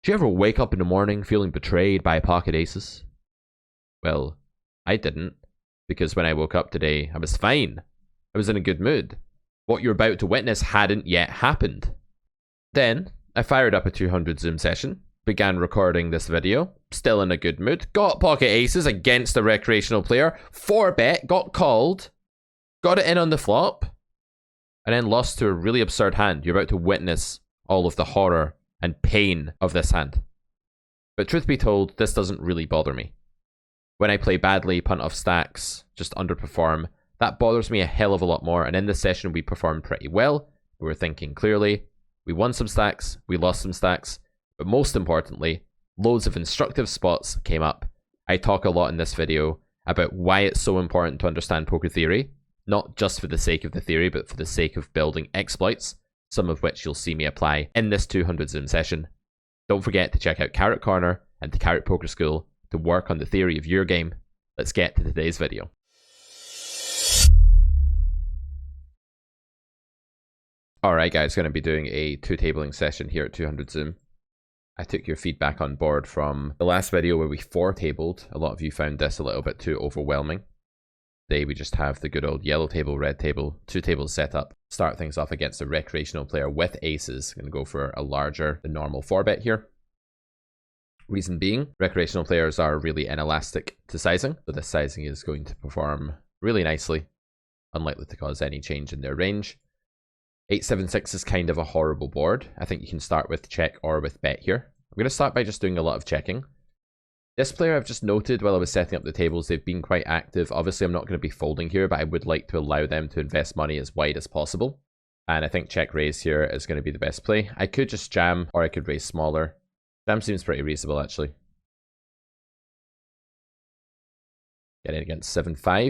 Do you ever wake up in the morning feeling betrayed by pocket aces? Well, I didn't, because when I woke up today, I was fine. I was in a good mood. What you're about to witness hadn't yet happened. Then, I fired up a 200 Zoom session, began recording this video, still in a good mood, got pocket aces against a recreational player, 4-bet, got called, got it in on the flop, and then lost to a really absurd hand. You're about to witness all of the horror and pain of this hand. But truth be told, this doesn't really bother me. When I play badly, punt off stacks, just underperform, that bothers me a hell of a lot more. And in this session, we performed pretty well. We were thinking clearly. We won some stacks, we lost some stacks, but most importantly, loads of instructive spots came up. I talk a lot in this video about why it's so important to understand poker theory, not just for the sake of the theory, but for the sake of building exploits, some of which you'll see me apply in this 200 Zoom session. Don't forget to check out Carrot Corner and the Carrot Poker School to work on the theory of your game. Let's get to today's video. Alright guys, going to be doing a two-tabling session here at 200 Zoom. I took your feedback on board from the last video where we four-tabled. A lot of you found this a little bit too overwhelming. Today we just have the good old yellow table, red table, two tables set up. Start things off against a recreational player with aces. I'm going to go for a larger than normal 4-bet here. Reason being, recreational players are really inelastic to sizing, so this sizing is going to perform really nicely, unlikely to cause any change in their range. 8-7-6 is kind of a horrible board. I think you can start with check or with bet here. I'm going to start by just doing a lot of checking. This player I've just noted while I was setting up the tables, they've been quite active. Obviously, I'm not going to be folding here, but I would like to allow them to invest money as wide as possible. And I think check raise here is going to be the best play. I could just jam, or I could raise smaller. Jam seems pretty reasonable, actually. Getting against 7-5.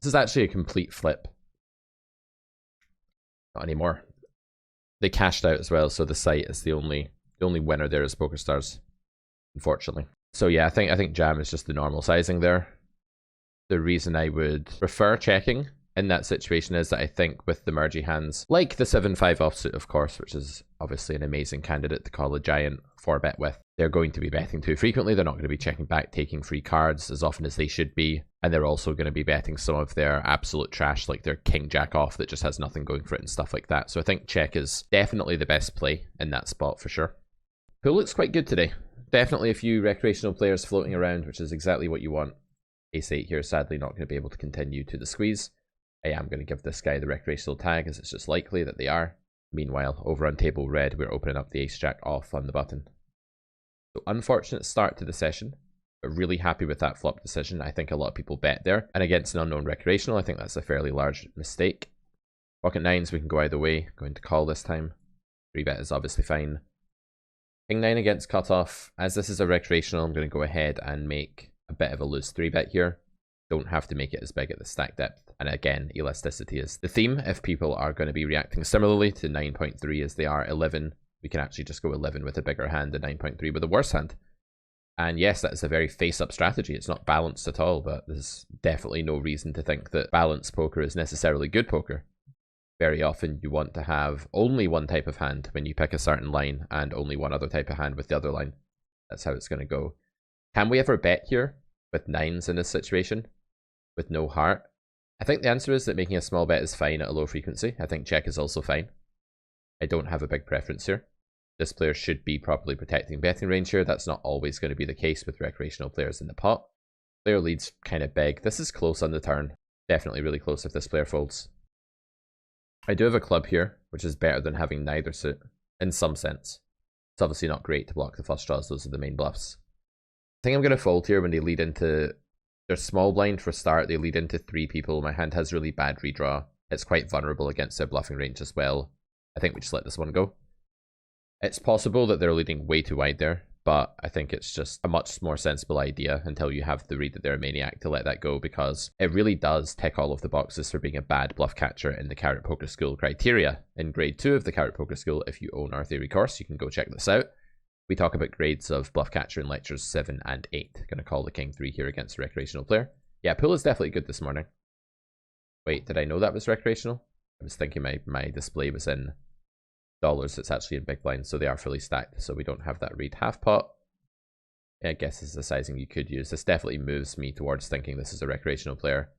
This is actually a complete flip. Not anymore. They cashed out as well, so the site is the only winner there is PokerStars, unfortunately. So yeah, I think jam is just the normal sizing there. The reason I would prefer checking in that situation is that I think with the mergy hands, like the 7-5 offsuit, of course, which is obviously an amazing candidate to call a giant 4-bet with, they're going to be betting too frequently. They're not going to be checking back, taking free cards as often as they should be. And they're also going to be betting some of their absolute trash, like their king jack off that just has nothing going for it and stuff like that. So I think check is definitely the best play in that spot for sure. Pool looks quite good today. Definitely a few recreational players floating around, which is exactly what you want. Ace-8 here, sadly not going to be able to continue to the squeeze. I am going to give this guy the recreational tag, as it's just likely that they are. Meanwhile, over on table red, we're opening up the ace-jack off on the button. So unfortunate start to the session, but really happy with that flop decision. I think a lot of people bet there. And against an unknown recreational, I think that's a fairly large mistake. Pocket nines, we can go either way. Going to call this time. 3-bet is obviously fine. King 9 against cutoff. As this is a recreational, I'm going to go ahead and make a bit of a loose 3-bet here. Don't have to make it as big at the stack depth. And again, elasticity is the theme. If people are going to be reacting similarly to 9.3 as they are 11, we can actually just go 11 with a bigger hand and 9.3 with a worse hand. And yes, that is a very face-up strategy. It's not balanced at all, but there's definitely no reason to think that balanced poker is necessarily good poker. Very often you want to have only one type of hand when you pick a certain line and only one other type of hand with the other line. That's how it's going to go. Can we ever bet here with nines in this situation with no heart? I think the answer is that making a small bet is fine at a low frequency. I think check is also fine. I don't have a big preference here. This player should be properly protecting betting range here. That's not always going to be the case with recreational players in the pot. Player leads kind of big. This is close on the turn. Definitely really close if this player folds. I do have a club here, which is better than having neither suit, in some sense. It's obviously not great to block the flush draws. Those are the main bluffs. I think I'm going to fold here when they lead into... They're small blind for start. They lead into 3 people. My hand has really bad redraw. It's quite vulnerable against their bluffing range as well. I think we just let this one go. It's possible that they're leading way too wide there, but I think it's just a much more sensible idea until you have the read that they're a maniac to let that go, because it really does tick all of the boxes for being a bad bluff catcher in the Carrot Poker School criteria. In grade 2 of the Carrot Poker School, if you own our theory course, you can go check this out. We talk about grades of bluff catcher in lectures 7 and 8. Going to call the king 3 here against a recreational player. Yeah, pool is definitely good this morning. Wait, did I know that was recreational? I was thinking my display was in dollars, it's actually in big blind, so they are fully stacked, so we don't have that read half pot. I guess this is the sizing you could use. This definitely moves me towards thinking this is a recreational player.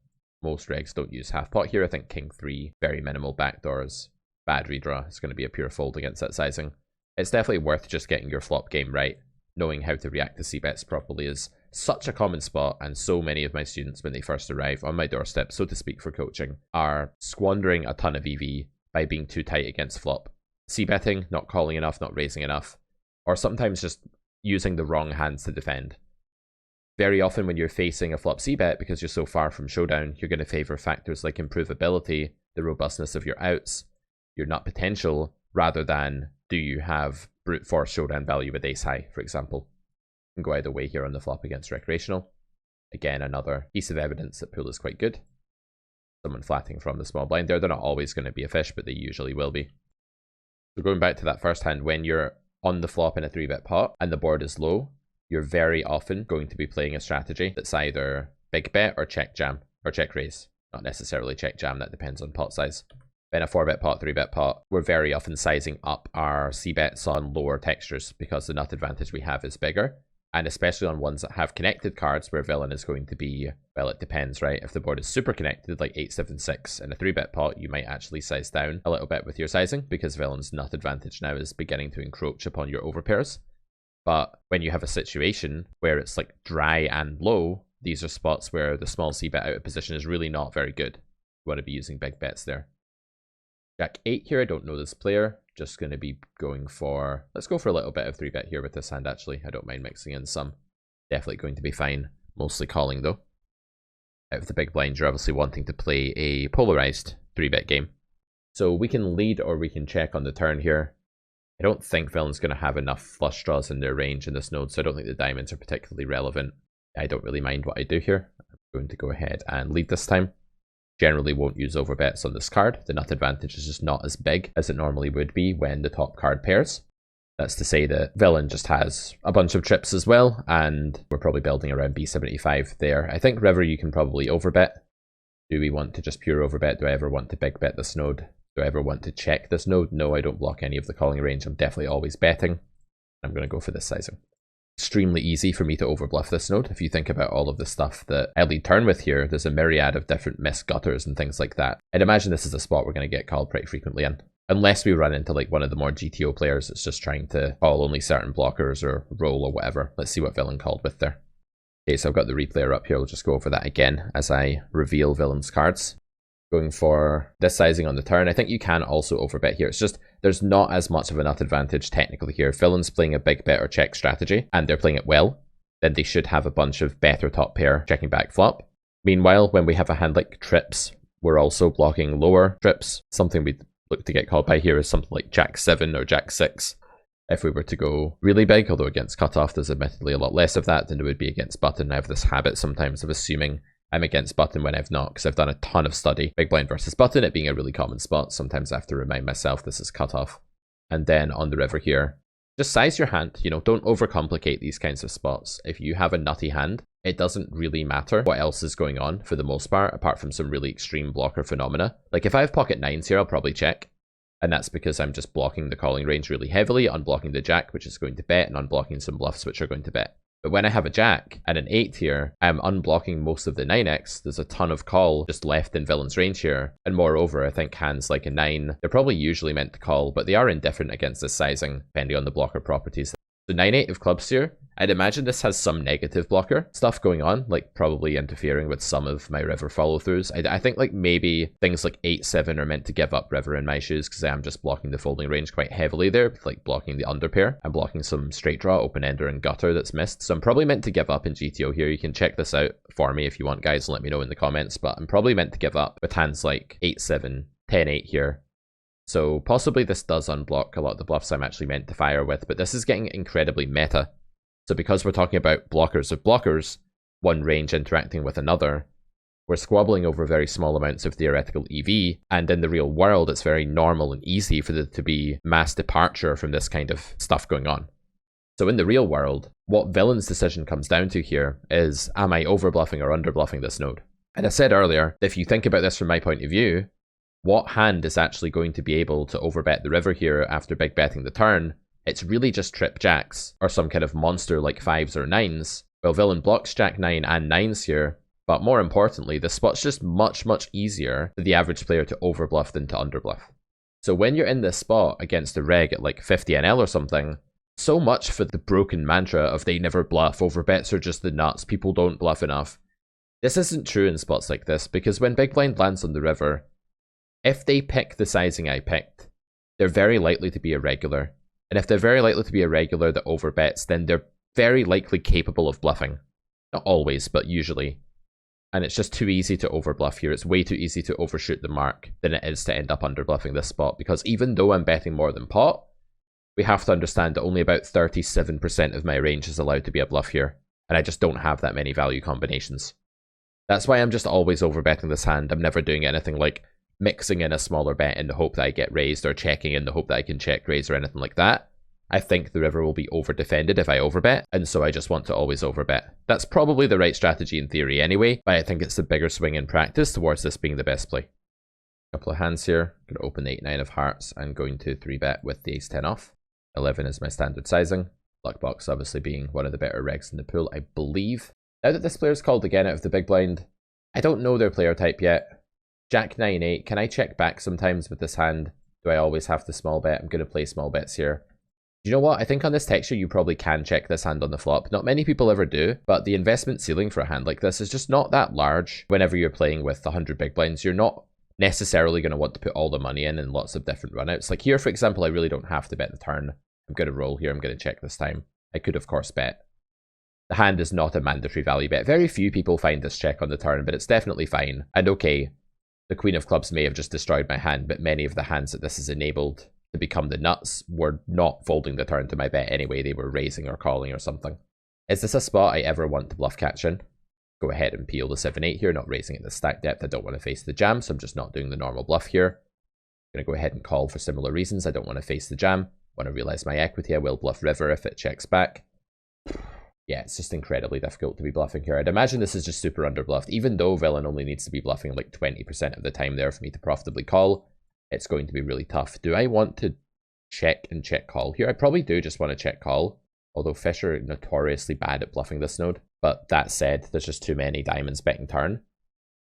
Most regs don't use half pot here. I think king 3, very minimal backdoors, bad redraw. It's going to be a pure fold against that sizing. It's definitely worth just getting your flop game right. Knowing how to react to c-bets properly is such a common spot, and so many of my students, when they first arrive on my doorstep, so to speak, for coaching, are squandering a ton of EV by being too tight against flop. C-betting, not calling enough, not raising enough, or sometimes just using the wrong hands to defend. Very often when you're facing a flop c-bet, because you're so far from showdown, you're going to favor factors like improvability, the robustness of your outs, your nut potential, rather than do you have brute force showdown value with ace high, for example. You can go either way here on the flop against recreational. Again, another piece of evidence that pool is quite good. Someone flatting from the small blind there. They're not always going to be a fish, but they usually will be. So going back to that first hand, when you're on the flop in a 3-bet pot and the board is low, you're very often going to be playing a strategy that's either big bet or check jam, or check raise. Not necessarily check jam, that depends on pot size. In a 4-bet pot, 3-bet pot, we're very often sizing up our c-bets on lower textures because the nut advantage we have is bigger. And especially on ones that have connected cards where villain is going to be, well, it depends, right? If the board is super connected, like 8, 7, 6 in a 3-bet pot, you might actually size down a little bit with your sizing because villain's nut advantage now is beginning to encroach upon your overpairs. But when you have a situation where it's like dry and low, these are spots where the small c-bet out of position is really not very good. You want to be using big bets there. Jack 8 here, I don't know this player. Just going to be going for... Let's go for a little bit of 3-bet here with this hand, actually. I don't mind mixing in some. Definitely going to be fine. Mostly calling, though. Out of the big blind, you're obviously wanting to play a polarized 3-bet game. So we can lead or we can check on the turn here. I don't think villain's going to have enough flush draws in their range in this node, so I don't think the diamonds are particularly relevant. I don't really mind what I do here. I'm going to go ahead and lead this time. Generally won't use overbets on this card. The nut advantage is just not as big as it normally would be when the top card pairs. That's to say that villain just has a bunch of trips as well, and we're probably building around B75 there. I think river you can probably overbet. Do we want to just pure overbet? Do I ever want to big bet this node? Do I ever want to check this node? No, I don't block any of the calling range. I'm definitely always betting. I'm going to go for this sizing. Extremely easy for me to overbluff this node. If you think about all of the stuff that I lead turn with here, there's a myriad of different missed gutters and things like that. I'd imagine this is a spot we're going to get called pretty frequently in. Unless we run into like one of the more GTO players that's just trying to call only certain blockers or roll or whatever. Let's see what villain called with there. Okay, so I've got the replayer up here. We'll just go over that again as I reveal villain's cards. Going for this sizing on the turn. I think you can also overbet here. It's just there's not as much of a nut advantage technically here. If villain's playing a big bet or check strategy and they're playing it well, then they should have a bunch of better top pair checking back flop. Meanwhile, when we have a hand like trips, we're also blocking lower trips. Something we'd look to get called by here is something like Jack 7 or Jack 6. If we were to go really big, although against cutoff there's admittedly a lot less of that than there would be against button. I have this habit sometimes of assuming I'm against button when I've not, because I've done a ton of study. Big blind versus button, it being a really common spot. Sometimes I have to remind myself this is cutoff. And then on the river here, just size your hand. You know, don't overcomplicate these kinds of spots. If you have a nutty hand, it doesn't really matter what else is going on for the most part, apart from some really extreme blocker phenomena. Like if I have pocket nines here, I'll probably check. And that's because I'm just blocking the calling range really heavily, unblocking the jack, which is going to bet, and unblocking some bluffs, which are going to bet. But when I have a jack and an 8 here, I'm unblocking most of the 9x. There's a ton of call just left in villain's range here. And moreover, I think hands like a 9, they're probably usually meant to call, but they are indifferent against this sizing, depending on the blocker properties. So 9-8 of clubs here. I'd imagine this has some negative blocker stuff going on, like probably interfering with some of my river follow-throughs. I think like maybe things like 8-7 are meant to give up river in my shoes because I am just blocking the folding range quite heavily there, like blocking the underpair. I'm blocking some straight draw, open-ender, and gutter that's missed. So I'm probably meant to give up in GTO here. You can check this out for me if you want, guys, and let me know in the comments. But I'm probably meant to give up with hands like 8-7, 10-8 here. So possibly this does unblock a lot of the bluffs I'm actually meant to fire with, but this is getting incredibly meta. So because we're talking about blockers of blockers, one range interacting with another, we're squabbling over very small amounts of theoretical EV, and in the real world it's very normal and easy for there to be mass departure from this kind of stuff going on. So in the real world, what villain's decision comes down to here is, am I overbluffing or underbluffing this node? And I said earlier, if you think about this from my point of view, what hand is actually going to be able to overbet the river here after big betting the turn? It's really just trip jacks, or some kind of monster like 5s or 9s. Well, villain blocks jack 9 and 9s here, but more importantly, the spot's just much easier for the average player to overbluff than to underbluff. So when you're in this spot against a reg at like 50 NL or something, so much for the broken mantra of they never bluff, overbets are just the nuts, people don't bluff enough. This isn't true in spots like this, because when big blind lands on the river, if they pick the sizing I picked, they're very likely to be irregular. And if they're very likely to be irregular that overbets, then they're very likely capable of bluffing. Not always, but usually. And it's just too easy to overbluff here. It's way too easy to overshoot the mark than it is to end up underbluffing this spot, because even though I'm betting more than pot, we have to understand that only about 37% of my range is allowed to be a bluff here, and I just don't have that many value combinations. That's why I'm just always overbetting this hand. I'm never doing anything like mixing in a smaller bet in the hope that I get raised, or checking in the hope that I can check raise, or anything like that. I think the river will be over-defended if I overbet, and so I just want to always overbet. That's probably the right strategy in theory anyway, but I think it's the bigger swing in practice towards this being the best play. Couple of hands here. Going to open the 8-9 of hearts and going to 3-bet with the ace-10 off. 11 is my standard sizing. Luck box obviously being one of the better regs in the pool, I believe. Now that this player's called again out of the big blind, I don't know their player type yet. Jack 9-8, can I check back sometimes with this hand? Do I always have to small bet? I'm going to play small bets here. You know what? I think on this texture you probably can check this hand on the flop. Not many people ever do, but the investment ceiling for a hand like this is just not that large. Whenever you're playing with 100 big blinds, you're not necessarily going to want to put all the money in lots of different runouts. Like here, for example, I really don't have to bet the turn. I'm going to roll here. I'm going to check this time. I could, of course, bet. The hand is not a mandatory value bet. Very few people find this check on the turn, but it's definitely fine. And okay, the Queen of Clubs may have just destroyed my hand, but many of the hands that this is enabled to become the nuts were not folding the turn to my bet anyway. They were raising or calling or something. Is this a spot I ever want to bluff catch in? Go ahead and peel the 7-8 here, not raising at the stack depth. I don't want to face the jam, so I'm just not doing the normal bluff here. I'm going to go ahead and call for similar reasons. I don't want to face the jam. Want to realize my equity. I will bluff river if it checks back. Yeah, it's just incredibly difficult to be bluffing here. I'd imagine this is just super underbluffed. Even though villain only needs to be bluffing like 20% of the time there for me to profitably call, it's going to be really tough. Do I want to check and check call here? I probably do just want to check call, although fish are notoriously bad at bluffing this node. But that said, there's just too many diamonds betting turn.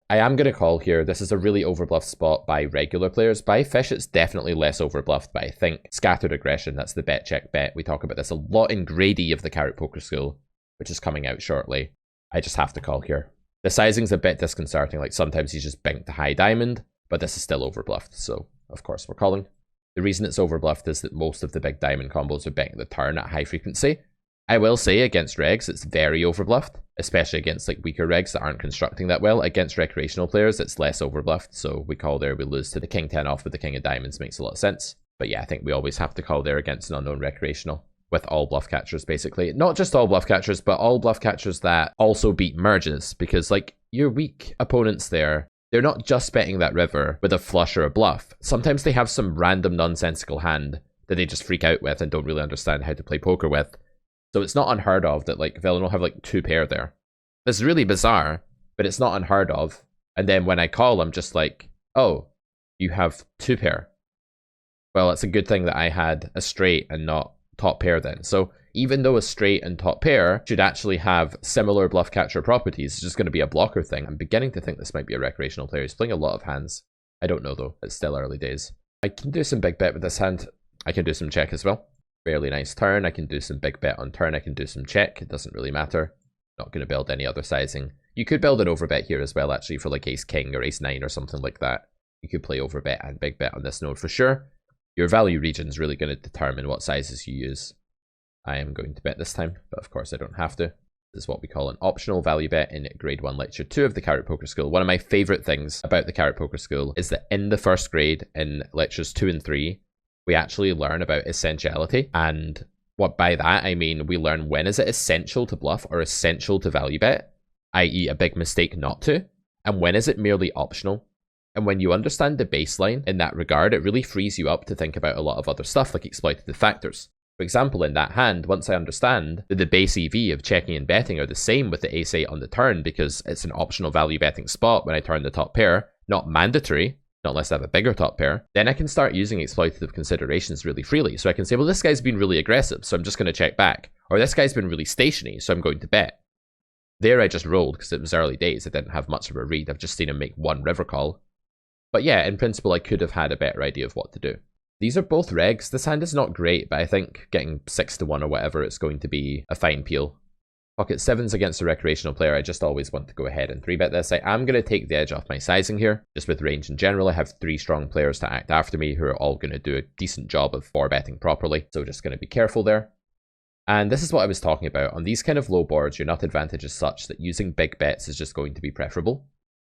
I am going to call here. This is a really overbluffed spot by regular players. By fish, it's definitely less overbluffed, but I think scattered aggression, that's the bet check bet. We talk about this a lot in grade E of the Carrot Poker School, which is coming out shortly. I just have to call here. The sizing's a bit disconcerting. Like sometimes he's just banked the high diamond, but this is still overbluffed, so of course we're calling. The reason it's overbluffed is that most of the big diamond combos are betting the turn at high frequency. I will say against regs, it's very overbluffed, especially against like weaker regs that aren't constructing that well. Against recreational players, it's less overbluffed, so we call there, we lose to the king 10 off with the king of diamonds, makes a lot of sense. But yeah, I think we always have to call there against an unknown recreational, with all bluff catchers basically. Not just all bluff catchers, but all bluff catchers that also beat merges, because like your weak opponents there, they're not just betting that river with a flush or a bluff. Sometimes they have some random nonsensical hand that they just freak out with and don't really understand how to play poker with. So it's not unheard of that like villain will have like 2 pair there. This is really bizarre, but it's not unheard of. And then when I call, I'm just like, oh, you have 2 pair. Well, it's a good thing that I had a straight and not top pair then. So even though a straight and top pair should actually have similar bluff catcher properties, it's just going to be a blocker thing. I'm beginning to think this might be a recreational player. He's playing a lot of hands. I don't know though. It's still early days. I can do some big bet with this hand. I can do some check as well. Fairly nice turn. I can do some big bet on turn. I can do some check. It doesn't really matter. Not going to build any other sizing. You could build an overbet here as well, actually, for like ace king or ace 9 or something like that. You could play overbet and big bet on this node for sure. Your value region is really going to determine what sizes you use. I am going to bet this time, but of course I don't have to. This is what we call an optional value bet in grade 1 lecture 2 of the Carrot Poker School. One of my favorite things about the Carrot Poker School is that in the first grade, in lectures 2 and 3, we actually learn about essentiality. And what by that I mean, we learn when is it essential to bluff or essential to value bet, i.e. a big mistake not to, and when is it merely optional. And when you understand the baseline in that regard, it really frees you up to think about a lot of other stuff like exploitative factors. For example, in that hand, once I understand that the base EV of checking and betting are the same with the ace 8 on the turn because it's an optional value betting spot when I turn the top pair, not mandatory, not unless I have a bigger top pair, then I can start using exploitative considerations really freely. So I can say, well, this guy's been really aggressive, so I'm just going to check back. Or this guy's been really stationary, so I'm going to bet. There I just rolled because it was early days. I didn't have much of a read. I've just seen him make one river call. But yeah, in principle, I could have had a better idea of what to do. These are both regs. This hand is not great, but I think getting 6-1 or whatever, it's going to be a fine peel. Pocket 7s against a recreational player, I just always want to go ahead and 3-bet this. I am going to take the edge off my sizing here. Just with range in general, I have 3 strong players to act after me who are all going to do a decent job of 4-betting properly. So just going to be careful there. And this is what I was talking about. On these kind of low boards, your nut advantage is such that using big bets is just going to be preferable.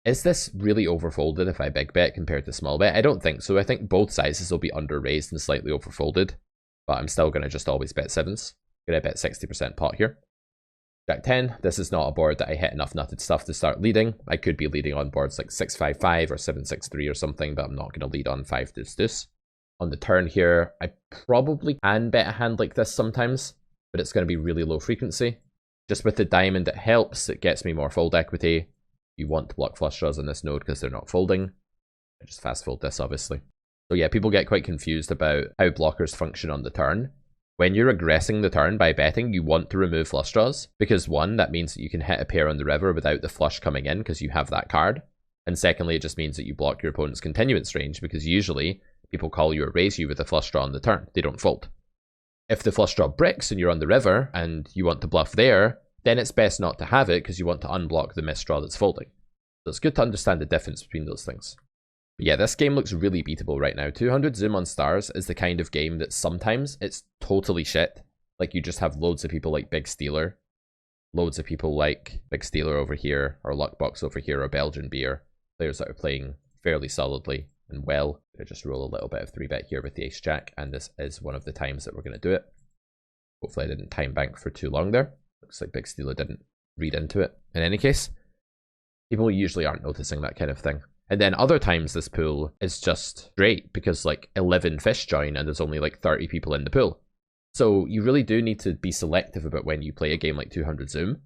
Is this really overfolded if I big bet compared to small bet? I don't think so. I think both sizes will be under raised and slightly overfolded. But I'm still going to just always bet 7s. Going to bet 60% pot here. Jack 10, this is not a board that I hit enough nutted stuff to start leading. I could be leading on boards like 6-5-5 or 7-6-3 or something, but I'm not going to lead on 5-deuce-deuce. On the turn here, I probably can bet a hand like this sometimes, but it's going to be really low frequency. Just with the diamond, it helps. It gets me more fold equity. You want to block flush draws on this node because they're not folding. I just fast fold this, obviously. So yeah, people get quite confused about how blockers function on the turn. When you're aggressing the turn by betting, you want to remove flush draws because 1, that means that you can hit a pair on the river without the flush coming in because you have that card. And secondly, it just means that you block your opponent's continuance range because usually people call you or raise you with a flush draw on the turn. They don't fold. If the flush draw bricks and you're on the river and you want to bluff there, then it's best not to have it because you want to unblock the missed draw that's folding. So it's good to understand the difference between those things. But yeah, this game looks really beatable right now. 200 Zoom on stars is the kind of game that sometimes it's totally shit. Like you just have loads of people like Big Stealer. Loads of people like Big Stealer over here, or Luckbox over here, or Belgian Beer. Players that are playing fairly solidly and well. I just roll a little bit of 3-bet here with the Ace-Jack, and this is one of the times that we're going to do it. Hopefully I didn't time bank for too long there. Looks like Big Stealer didn't read into it. In any case, people usually aren't noticing that kind of thing. And then other times this pool is just great because like 11 fish join and there's only like 30 people in the pool. So you really do need to be selective about when you play a game like 200 Zoom.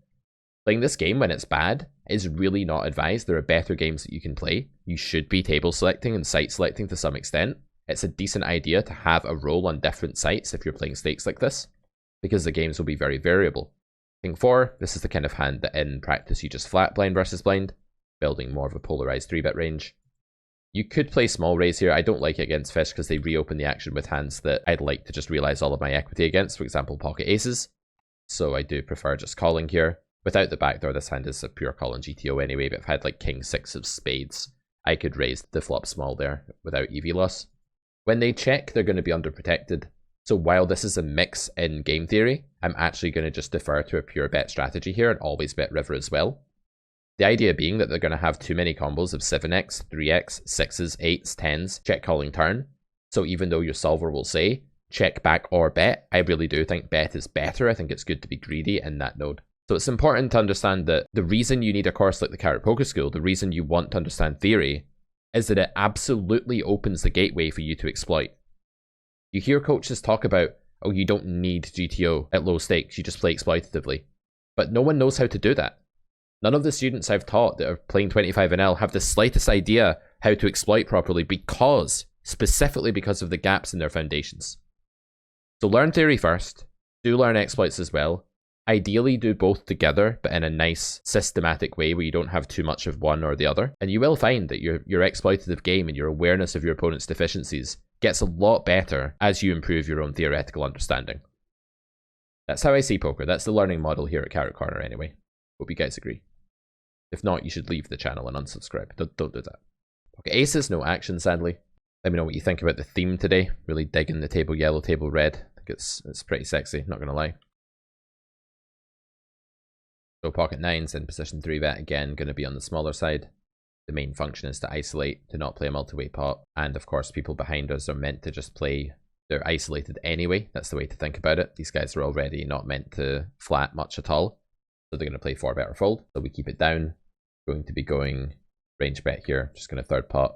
Playing this game when it's bad is really not advised. There are better games that you can play. You should be table selecting and site selecting to some extent. It's a decent idea to have a roll on different sites if you're playing stakes like this, because the games will be very variable. King 4, this is the kind of hand that in practice you just flat blind versus blind, building more of a polarized 3-bet range. You could play small raise here. I don't like it against fish because they reopen the action with hands that I'd like to just realize all of my equity against, for example, pocket aces. So I do prefer just calling here. Without the backdoor, this hand is a pure call in GTO anyway, but if I had like King 6 of spades, I could raise the flop small there without EV loss. When they check, they're going to be underprotected. So while this is a mix in game theory, I'm actually going to just defer to a pure bet strategy here and always bet river as well. The idea being that they're going to have too many combos of 7x, 3x, 6s, 8s, 10s, check calling turn. So even though your solver will say check back or bet, I really do think bet is better. I think it's good to be greedy in that node. So it's important to understand that the reason you need a course like the Carrot Poker School, the reason you want to understand theory, is that it absolutely opens the gateway for you to exploit. You hear coaches talk about, oh, you don't need GTO at low stakes, you just play exploitatively. But no one knows how to do that. None of the students I've taught that are playing 25NL have the slightest idea how to exploit properly specifically because of the gaps in their foundations. So learn theory first, do learn exploits as well. Ideally do both together, but in a nice systematic way where you don't have too much of one or the other. And you will find that your exploitative game and your awareness of your opponent's deficiencies gets a lot better as you improve your own theoretical understanding. That's how I see poker. That's the learning model here at Carrot Corner anyway. Hope you guys agree. If not, you should leave the channel and unsubscribe. Don't do that. Okay, aces, no action, sadly. Let me know what you think about the theme today. Really digging the table yellow, table red. I think it's pretty sexy, not gonna lie. So pocket 9s in position 3-bet, again, going to be on the smaller side. The main function is to isolate, to not play a multi-way pot. And of course, people behind us are meant to just play, they're isolated anyway. That's the way to think about it. These guys are already not meant to flat much at all. So they're going to play 4-bet or fold. So we keep it down. Going to be going range bet here. Just going to third pot.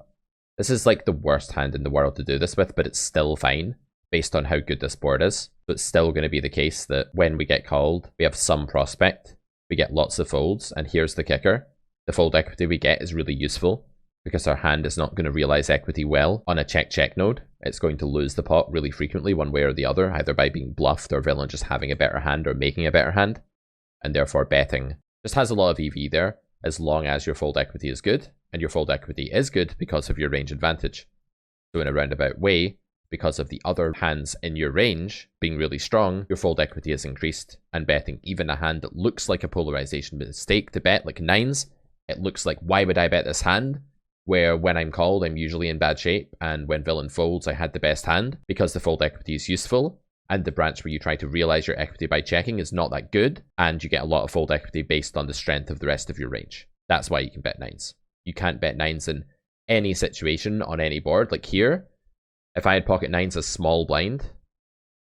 This is like the worst hand in the world to do this with, but it's still fine based on how good this board is. So it's still going to be the case that when we get called, we have some prospect. We get lots of folds, and here's the kicker. The fold equity we get is really useful. because our hand is not going to realize equity well on a check-check node. It's going to lose the pot really frequently one way or the other, either by being bluffed or villain just having a better hand or making a better hand. And therefore betting just has a lot of EV there, as long as your fold equity is good. And your fold equity is good because of your range advantage. So in a roundabout way, because of the other hands in your range being really strong, your fold equity is increased. And betting even a hand that looks like a polarization mistake to bet, like nines, it looks like, why would I bet this hand? Where when I'm called, I'm usually in bad shape, and when villain folds, I had the best hand, because the fold equity is useful, and the branch where you try to realize your equity by checking is not that good, and you get a lot of fold equity based on the strength of the rest of your range. That's why you can bet nines. You can't bet nines in any situation on any board. Like here, if I had pocket nines as small blind,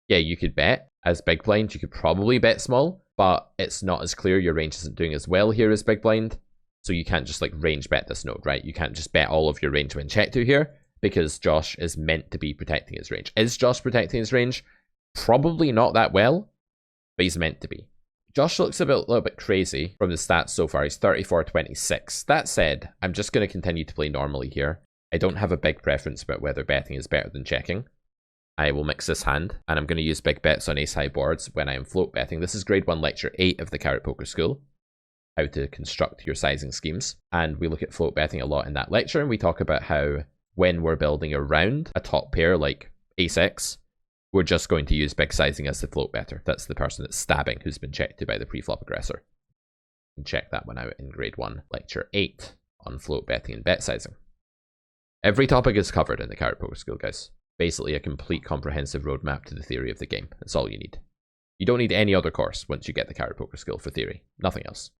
yeah, you could bet. As big blind, you could probably bet small, but it's not as clear. Your range isn't doing as well here as big blind. So you can't just like range bet this node, right? You can't just bet all of your range when check to here, because Josh is meant to be protecting his range. Is Josh protecting his range? Probably not that well, but he's meant to be. Josh looks a little bit crazy from the stats so far. He's 34-26. That said, I'm just going to continue to play normally here. I don't have a big preference about whether betting is better than checking. I will mix this hand, and I'm going to use big bets on ace-high boards when I am float betting. This is grade 1 lecture 8 of the Carrot Poker School. How to construct your sizing schemes. And we look at float betting a lot in that lecture, and we talk about how when we're building around a top pair like ace-x, we're just going to use big sizing as the float better. That's the person that's stabbing who's been checked to by the pre-flop aggressor. You can check that one out in grade 1 lecture 8 on float betting and bet sizing. Every topic is covered in the Carrot Poker School, guys. Basically a complete comprehensive roadmap to the theory of the game. That's all you need. You don't need any other course once you get the Carrot Poker School for theory. Nothing else.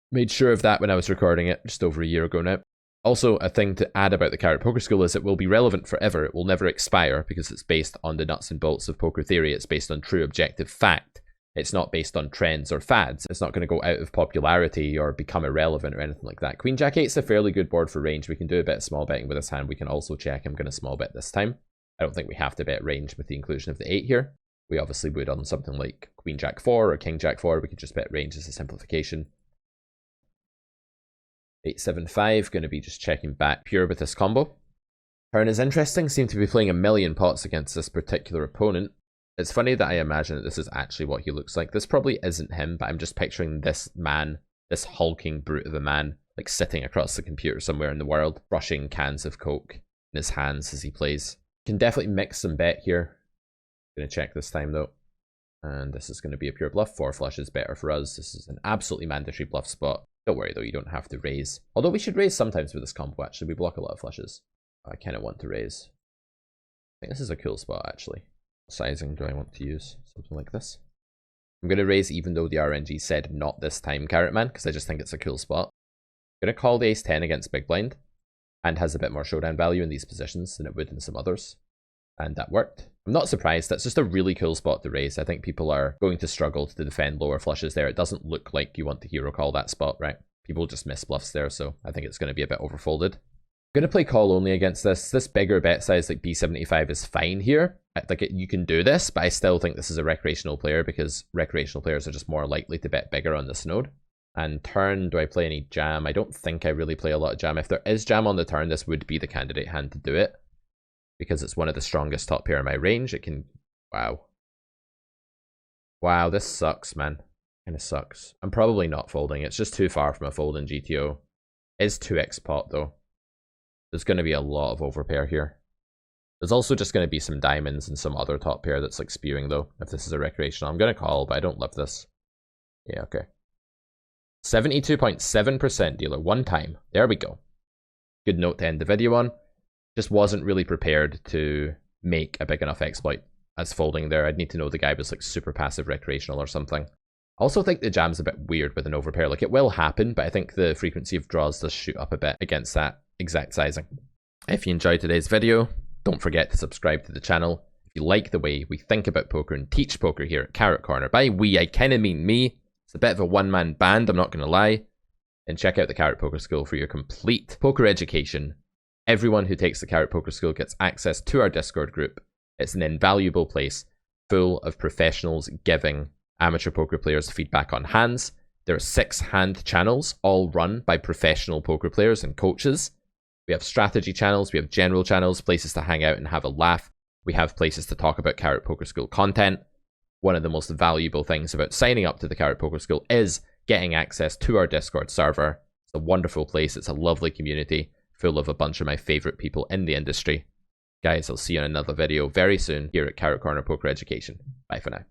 Made sure of that when I was recording it just over a year ago now. Also, a thing to add about the Carrot Poker School is it will be relevant forever. It will never expire because it's based on the nuts and bolts of poker theory. It's based on true objective fact. It's not based on trends or fads. It's not going to go out of popularity or become irrelevant or anything like that. Queen Jack 8 is a fairly good board for range. We can do a bit of small betting with this hand. We can also check. I'm going to small bet this time. I don't think we have to bet range with the inclusion of the 8 here. We obviously would on something like Queen Jack 4 or King Jack 4. We could just bet range as a simplification. 8-7-5, going to be just checking back pure with this combo. Turn is interesting, seem to be playing a million pots against this particular opponent. It's funny that I imagine that this is actually what he looks like. This probably isn't him, but I'm just picturing this man, this hulking brute of a man, like sitting across the computer somewhere in the world, brushing cans of Coke in his hands as he plays. Can definitely mix some bet here. Going to check this time though. And this is going to be a pure bluff. 4 flush is better for us. This is an absolutely mandatory bluff spot. Don't worry though, you don't have to raise. Although we should raise sometimes with this combo actually. We block a lot of flushes. I kind of want to raise. I think this is a cool spot actually. What sizing do I want to use? Something like this. I'm going to raise even though the RNG said not this time, Carrot Man, because I just think it's a cool spot. I'm going to call the ace 10 against big blind. And has a bit more showdown value in these positions than it would in some others. And that worked. I'm not surprised. That's just a really cool spot to raise. I think people are going to struggle to defend lower flushes there. It doesn't look like you want to hero call that spot, right? People just miss bluffs there, so I think it's going to be a bit overfolded. I'm going to play call only against this. This bigger bet size like B75 is fine here. You can do this, but I still think this is a recreational player because recreational players are just more likely to bet bigger on this node. And turn, do I play any jam? I don't think I really play a lot of jam. If there is jam on the turn, this would be the candidate hand to do it. Because it's one of the strongest top pair in my range. It can... Wow. Wow, this sucks, man. Kinda sucks. I'm probably not folding. It's just too far from a fold in GTO. It's 2x pot, though. There's going to be a lot of overpair here. There's also just going to be some diamonds and some other top pair that's like spewing, though. If this is a recreational. I'm going to call, but I don't love this. Yeah, okay. 72.7% dealer. One time. There we go. Good note to end the video on. Just wasn't really prepared to make a big enough exploit as folding there. I'd need to know the guy was like super passive recreational or something. I also think the jam's a bit weird with an overpair. Like it will happen, but I think the frequency of draws does shoot up a bit against that exact sizing. If you enjoyed today's video, don't forget to subscribe to the channel. If you like the way we think about poker and teach poker here at Carrot Corner, by we, I kind of mean me. It's a bit of a one-man band, I'm not going to lie. And check out the Carrot Poker School for your complete poker education. Everyone who takes the Carrot Poker School gets access to our Discord group. It's an invaluable place full of professionals giving amateur poker players feedback on hands. There are 6 hand channels, all run by professional poker players and coaches. We have strategy channels, we have general channels, places to hang out and have a laugh. We have places to talk about Carrot Poker School content. One of the most valuable things about signing up to the Carrot Poker School is getting access to our Discord server. It's a wonderful place. It's a lovely community full of a bunch of my favorite people in the industry. Guys, I'll see you in another video very soon here at Carrot Corner Poker Education. Bye for now.